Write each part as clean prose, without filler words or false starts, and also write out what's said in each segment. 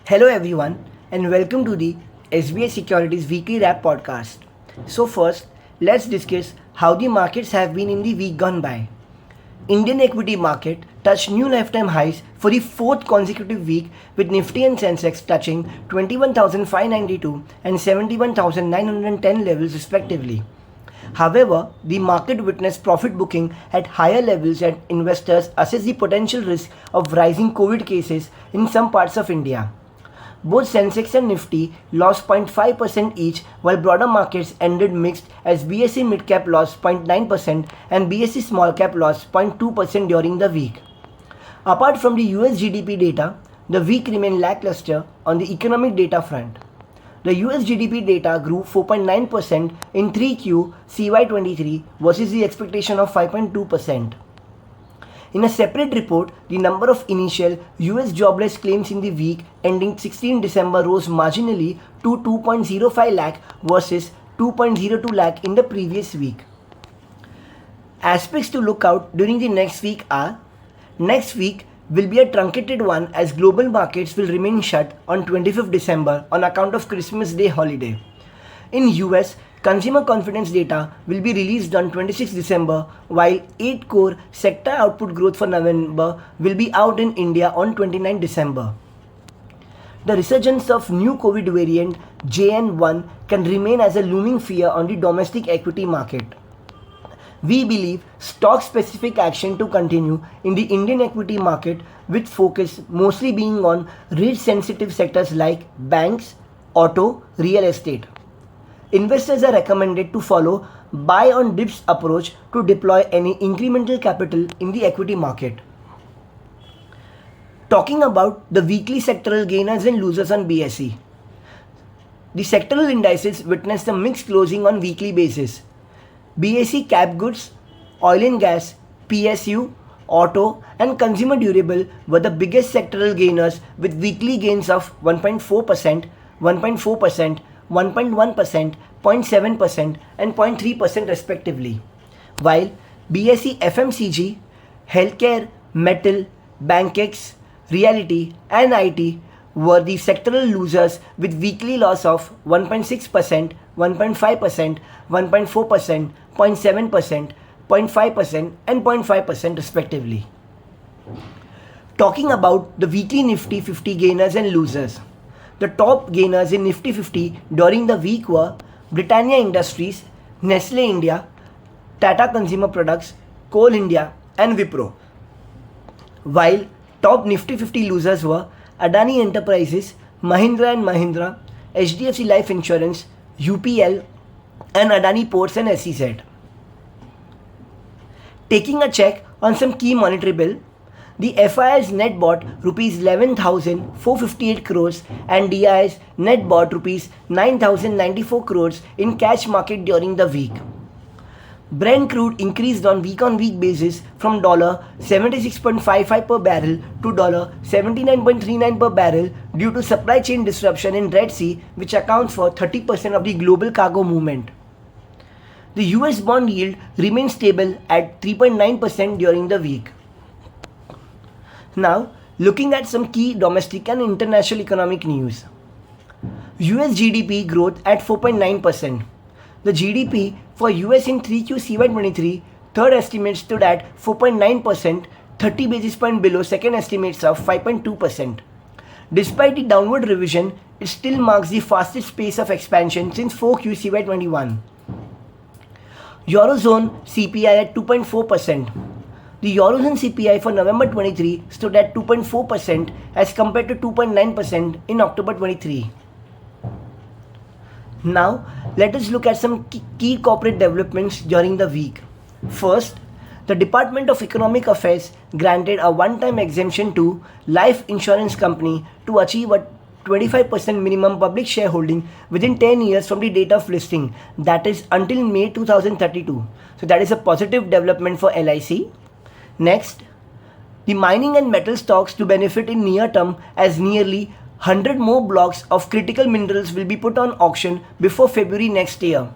Hello everyone and welcome to the SBI Securities Weekly Wrap podcast. So first, let's discuss how the markets have been in the week gone by. Indian equity market touched new lifetime highs for the fourth consecutive week with Nifty and Sensex touching 21,592 and 71,910 levels respectively. However, the market witnessed profit booking at higher levels as investors assess the potential risk of rising COVID cases in some parts of India. Both Sensex and Nifty lost 0.5% each, while broader markets ended mixed as BSE Midcap lost 0.9% and BSE Small Cap lost 0.2% during the week. Apart from the US GDP data, the week remained lackluster on the economic data front. The US GDP data grew 4.9% in 3Q CY23 versus the expectation of 5.2%. In a separate report, the number of initial US jobless claims in the week ending 16 December rose marginally to 2.05 lakh versus 2.02 lakh in the previous week. Aspects to look out during the next week are: next week will be a truncated one as global markets will remain shut on 25th December on account of Christmas Day holiday. In US, consumer confidence data will be released on 26th December, while 8 core sector output growth for November will be out in India on 29th December. The resurgence of new COVID variant JN1 can remain as a looming fear on the domestic equity market. We believe stock-specific action to continue in the Indian equity market, with focus mostly being on rate-sensitive sectors like banks, auto, real estate. Investors are recommended to follow buy on dips approach to deploy any incremental capital in the equity market. Talking about the weekly sectoral gainers and losers on BSE. The sectoral indices witnessed a mixed closing on weekly basis. BSE cap goods, oil and gas, PSU, auto and consumer durable were the biggest sectoral gainers with weekly gains of 1.4%, 1.4%, 1.1%, 0.7% and 0.3% respectively. While BSE FMCG, healthcare, metal, bankex, reality and IT were the sectoral losers with weekly loss of 1.6%, 1.5%, 1.4%, 0.7%, 0.5% and 0.5% respectively. Talking about the weekly Nifty 50 gainers and losers. The top gainers in Nifty 50 during the week were Britannia Industries, Nestle India, Tata Consumer Products, Coal India and Wipro. While top Nifty 50 losers were Adani Enterprises, Mahindra and Mahindra, HDFC Life Insurance, UPL and Adani Ports and SEZ. Taking a check on some key monetary bill, the FII's net bought rupees 11,458 crores and DII's net bought rupees 9,094 crores in cash market during the week. Brent crude increased on week basis from $76.55 per barrel to $79.39 per barrel due to supply chain disruption in Red Sea, which accounts for 30% of the global cargo movement. The US bond yield remained stable at 3.9% during the week. Now, looking at some key domestic and international economic news. US GDP growth at 4.9%. The GDP for US in 3Q CY23 third estimate stood at 4.9%, 30 basis point below second estimates of 5.2%. Despite the downward revision, it still marks the fastest pace of expansion since 4Q CY21. Eurozone CPI at 2.4%. The Eurozone CPI for November 23 stood at 2.4% as compared to 2.9% in October 23. Now, let us look at some key corporate developments during the week. First, the Department of Economic Affairs granted a one-time exemption to life insurance company to achieve a 25% minimum public shareholding within 10 years from the date of listing, that is until May 2032. So that is a positive development for LIC. Next, the mining and metal stocks to benefit in near term as nearly 100 more blocks of critical minerals will be put on auction before February next year.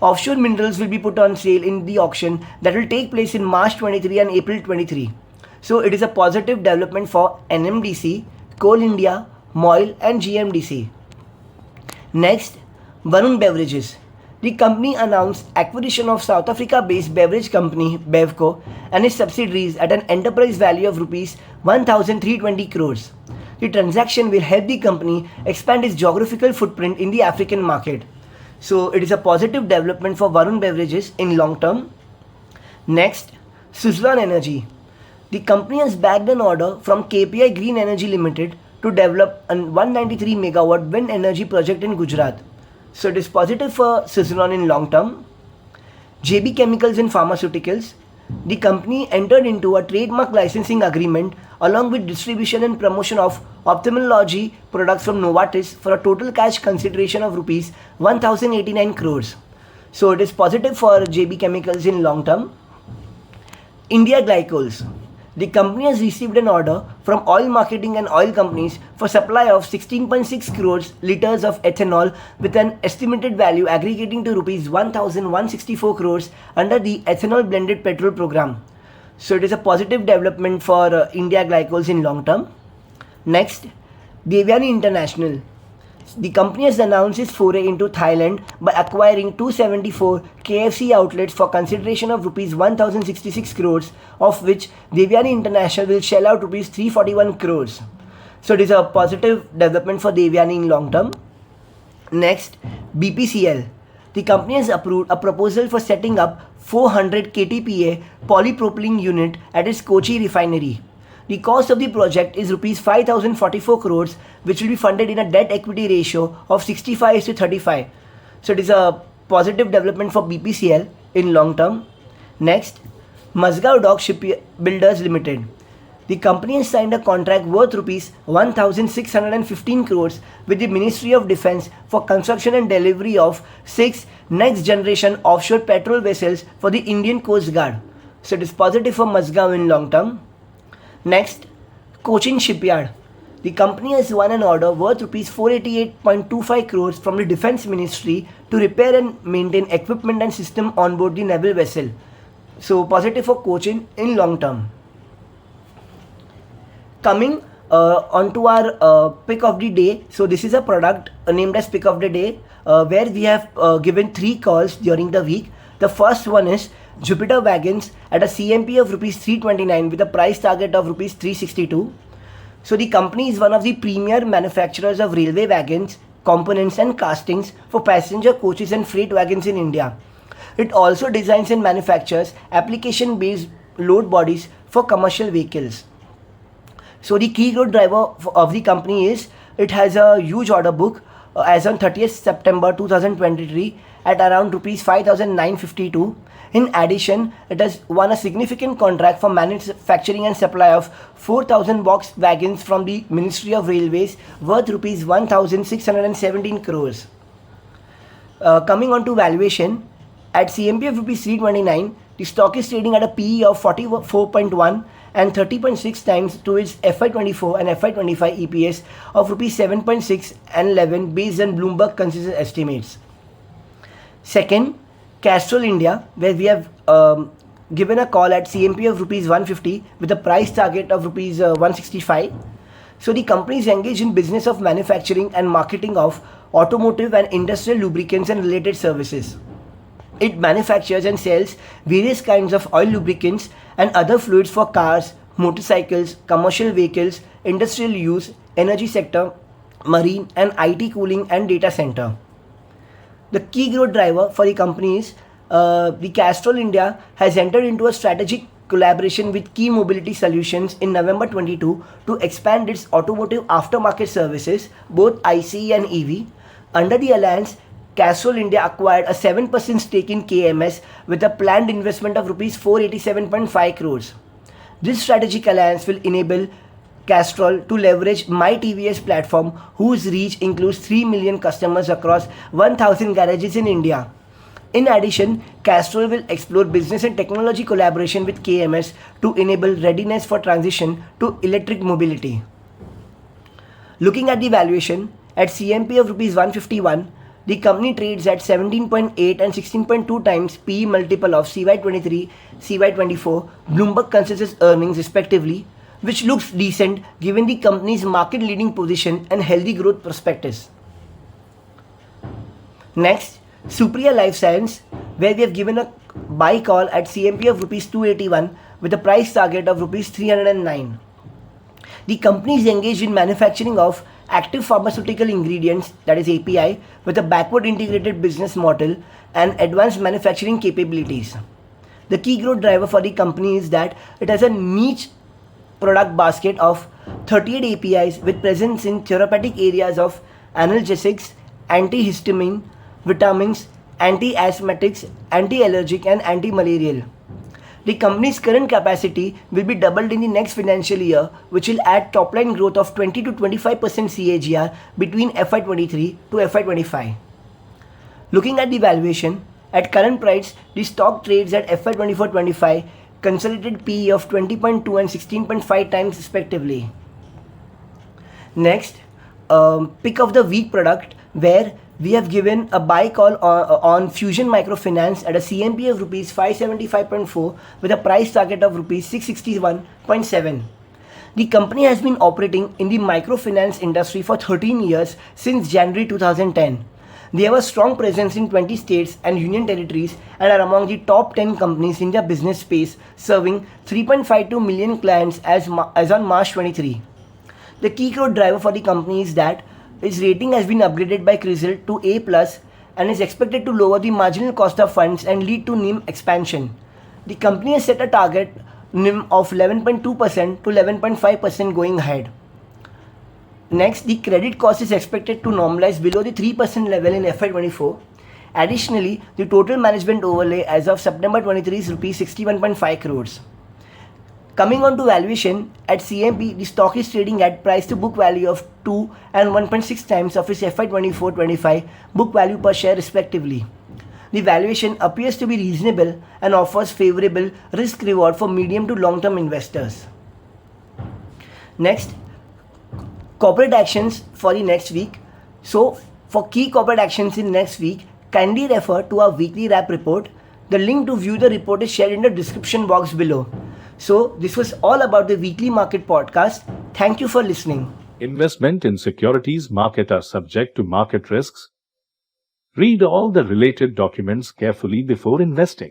Offshore minerals will be put on sale in the auction that will take place in March 23 and April 23. So it is a positive development for NMDC, Coal India, MOIL and GMDC. Next, Varun Beverages. The company announced acquisition of South Africa-based beverage company Bevco and its subsidiaries at an enterprise value of rupees 1,320 crores. The transaction will help the company expand its geographical footprint in the African market. So it is a positive development for Varun Beverages in long term. Next, Suzlon Energy. The company has bagged an order from KPI Green Energy Limited to develop a 193 megawatt wind energy project in Gujarat. So it is positive for Suzlon in long term. JB Chemicals and Pharmaceuticals. The company entered into a trademark licensing agreement along with distribution and promotion of ophthalmology products from Novartis for a total cash consideration of rupees 1089 crores. So it is positive for JB Chemicals in long term. India Glycols. The company has received an order from oil marketing and oil companies for supply of 16.6 crores liters of ethanol with an estimated value aggregating to rupees 1,164 crores under the ethanol blended petrol program. So it is a positive development for India Glycols in long term. Next, Devyani International. The company has announced its foray into Thailand by acquiring 274 KFC outlets for consideration of rupees 1066 crores, of which Devyani International will shell out rupees 341 crores. So it is a positive development for Devyani in long term. Next, BPCL. The company has approved a proposal for setting up 400 KTPA polypropylene unit at its Kochi refinery. The cost of the project is rupees 5,044 crores, which will be funded in a debt equity ratio of 65:35. So it is a positive development for BPCL in long term. Next, Mazgaon Dock Shipbuilders Limited. The company has signed a contract worth rupees 1,615 crores with the Ministry of Defence for construction and delivery of 6 next generation offshore patrol vessels for the Indian Coast Guard. So it is positive for Mazgaon in long term. Next, Cochin Shipyard. The company has won an order worth rupees 488.25 crores from the Defence Ministry to repair and maintain equipment and system on board the naval vessel. So positive for Cochin in long term. Coming onto our pick of the day. So this is a product named as pick of the day where we have given 3 calls during the week. The first one is Jupiter Wagons at a CMP of rupees 329 with a price target of rupees 362. So the company is one of the premier manufacturers of railway wagons, components and castings for passenger coaches and freight wagons in India. It also designs and manufactures application-based load bodies for commercial vehicles. So the key growth driver of the company is it has a huge order book as on 30th September 2023 at around rupees 5,952. In addition, it has won a significant contract for manufacturing and supply of 4,000 box wagons from the Ministry of Railways worth rupees 1,617 crores. Coming on to valuation, at CMP of rupees 329, the stock is trading at a PE of 44.1 and 30.6 times to its FY24 and FY25 EPS of rupees 7.6 and 11 based on Bloomberg consensus estimates. Second, Castrol India, where we have given a call at CMP of rupees 150 with a price target of rupees 165. So the company is engaged in business of manufacturing and marketing of automotive and industrial lubricants and related services. It manufactures and sells various kinds of oil lubricants and other fluids for cars, motorcycles, commercial vehicles, industrial use, energy sector, marine and IT cooling and data center. The key growth driver for the company is the Castrol India has entered into a strategic collaboration with Key Mobility Solutions in November 22 to expand its automotive aftermarket services, both ICE and EV. Under the alliance, Castrol India acquired a 7% stake in KMS with a planned investment of rupees 487.5 crores. This strategic alliance will enable Castrol to leverage My TVS platform, whose reach includes 3 million customers across 1,000 garages in India. In addition, Castrol will explore business and technology collaboration with KMS to enable readiness for transition to electric mobility. Looking at the valuation, at CMP of rupees 151, the company trades at 17.8 and 16.2 times PE multiple of CY23, CY24, Bloomberg consensus earnings respectively. which looks decent given the company's market leading position and healthy growth prospectus. Next, Supriya Life Science, where we have given a buy call at CMP of Rs 281 with a price target of Rs 309. The company is engaged in manufacturing of active pharmaceutical ingredients, that is API, with a backward integrated business model and advanced manufacturing capabilities. The key growth driver for the company is that it has a niche product basket of 38 APIs with presence in therapeutic areas of analgesics, antihistamine, vitamins, anti-asthmatics, anti-allergic and anti-malarial. The company's current capacity will be doubled in the next financial year, which will add top line growth of 20 to 25% CAGR between FY23 to FY25. Looking at the valuation, at current price, the stock trades at FY24-25 consolidated PE of 20.2 and 16.5 times respectively. Next, pick of the week product, where we have given a buy call on Fusion Microfinance at a CMP of Rs 575.4 with a price target of Rs 661.7. The company has been operating in the microfinance industry for 13 years since January 2010. They have a strong presence in 20 states and union territories and are among the top 10 companies in their business space, serving 3.52 million clients as on March 23. The key growth driver for the company is that its rating has been upgraded by CRISIL to A+ and is expected to lower the marginal cost of funds and lead to NIM expansion. The company has set a target NIM of 11.2% to 11.5% going ahead. Next, the credit cost is expected to normalize below the 3% level in FY24. Additionally, the total management overlay as of September 23 is Rs 61.5 crores. Coming on to valuation, at CMP, the stock is trading at price to book value of 2 and 1.6 times of its FY24-25 book value per share respectively. The valuation appears to be reasonable and offers favorable risk reward for medium to long term investors. Next, corporate actions for the next week. So, for key corporate actions in next week, kindly refer to our weekly wrap report. The link to view the report is shared in the description box below. So, this was all about the weekly market podcast. Thank you for listening. Investment in securities market are subject to market risks. Read all the related documents carefully before investing.